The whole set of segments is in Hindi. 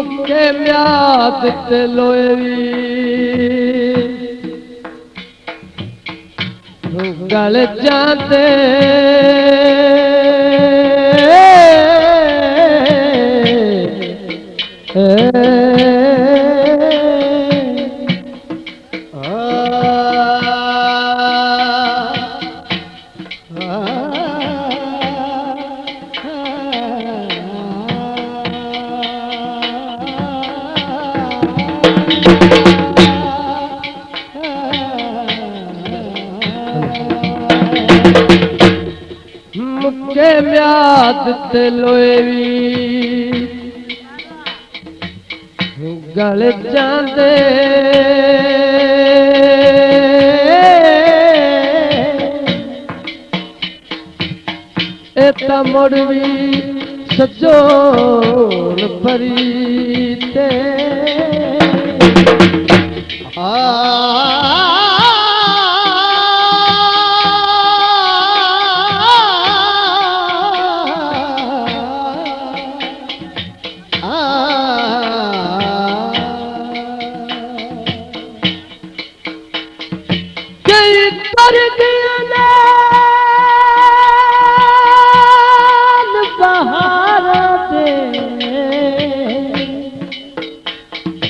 मुखे म्याद ते लोएवी गल जाते मुखे म्याद ते लोएवी गल जाते एता मुड़वी सजोन परीते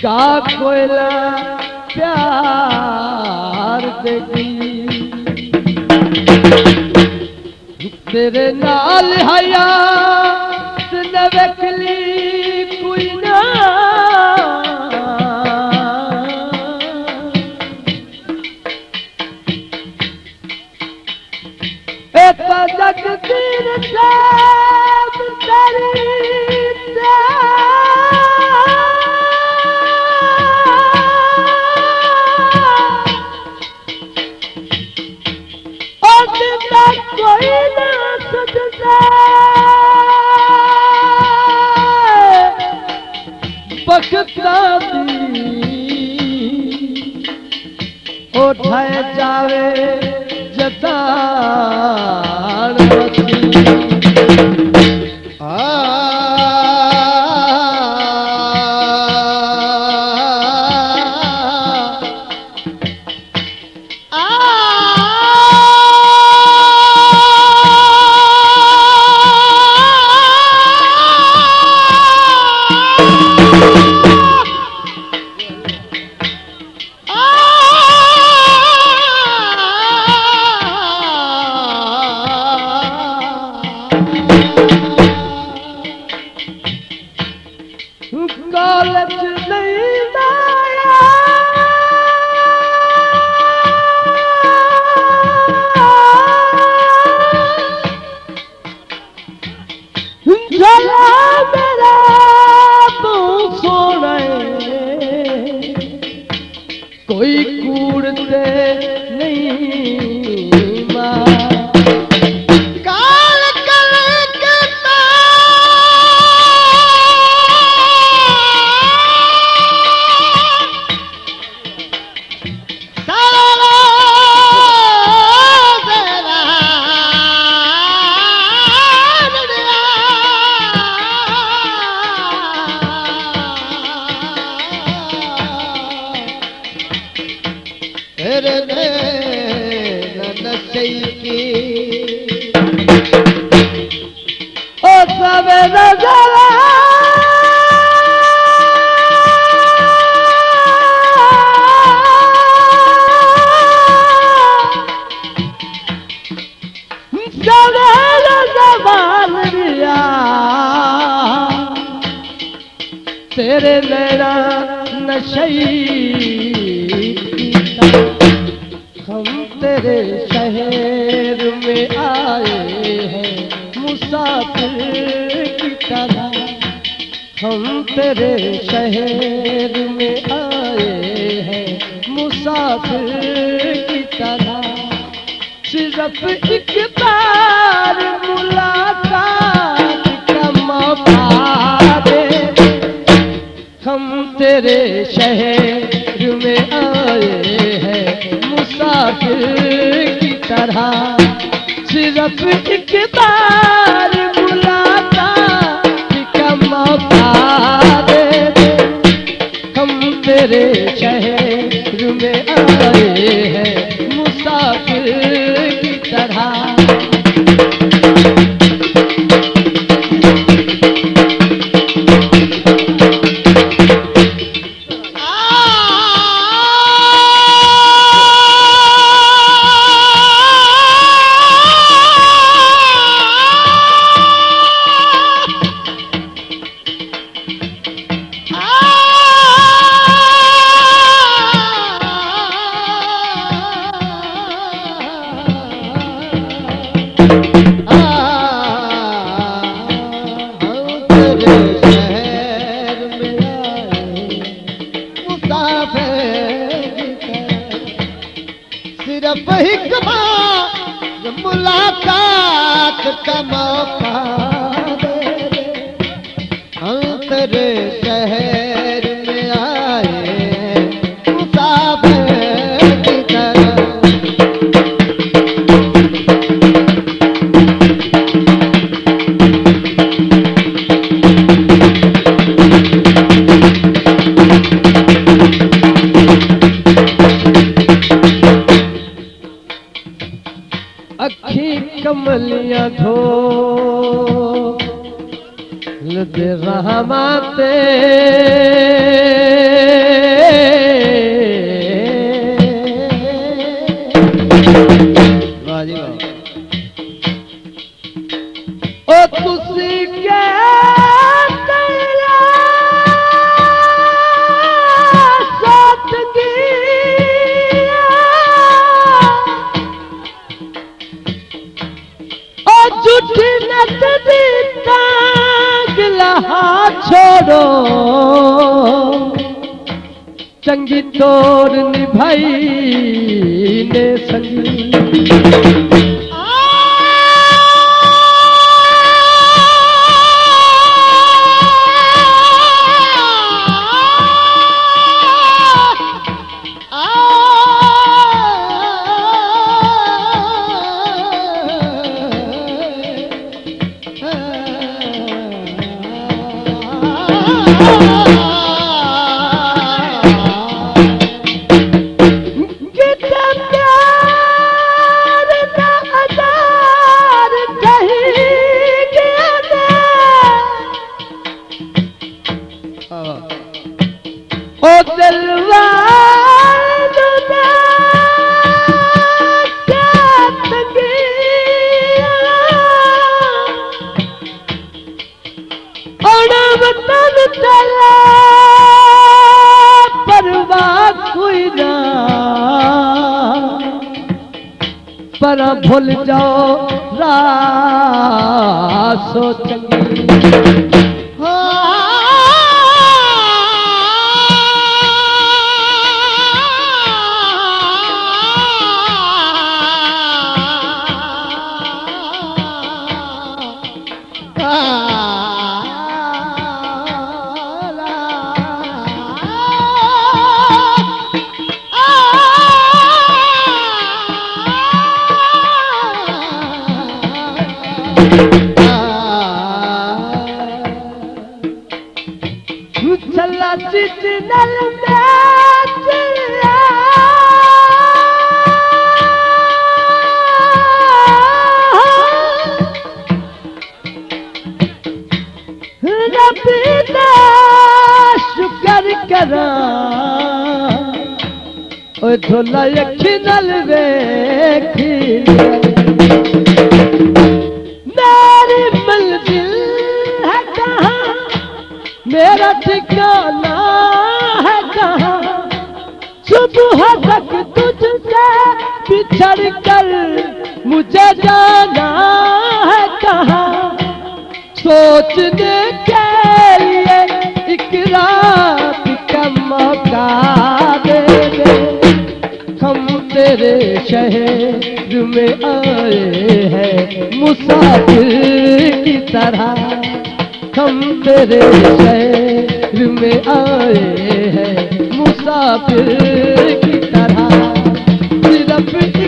का कोयला प्यार देगी तेरे नाल हया न वेखली कोई ना एता जग तीर सब तेरी कोई ना सजदा बखता दी उठाए जावे जतान कॉलेज नहीं लाया जला मेरा तू सोने कोई कूड़ते नहीं मां ओ सवेरा जरा सवेरा जवान दिया तेरे नैना नशई हम तेरे शहर में आए हैं मुसाफिर की तरह हम तेरे शहर में आए हैं मुसाफिर की तरह सिर्फ एक बार तेरे शहर में आए हैं मुसाफिर की तरह, सिर्फ एक बार मुलाकात का मौका दे दे। हम तेरे शहर में आए हैं मुसाफिर की तरह। सिर्फ एक बार मुलाकात का मौका दे दे। हम तेरे शहर में आए हैं मुसाफिर की तरह। अखी कमलियां धो लदे रहमाते, वाह जी वाह। ओ तुसी के छोड़ो चंगी तोर निभाई ने संगी। ओ दिलवा पर भूल जाओ रासो चंगी। चला चिचनल रबीदा शुक्र करा ओ झोला अखी नल वेखी मेरी मंजिल है कहाँ, मेरा ठिकाना है कहाँ। सुबह तक तुझसे बिछड़ कर मुझे जाना है कहाँ। सोचने के लिए एक रात का मौका दे दे। हम तेरे शहर में आए हैं मुसाफिर की तरह। हम तेरे शहर सफर में आए हैं मुसाफिर की तरह, सिर्फ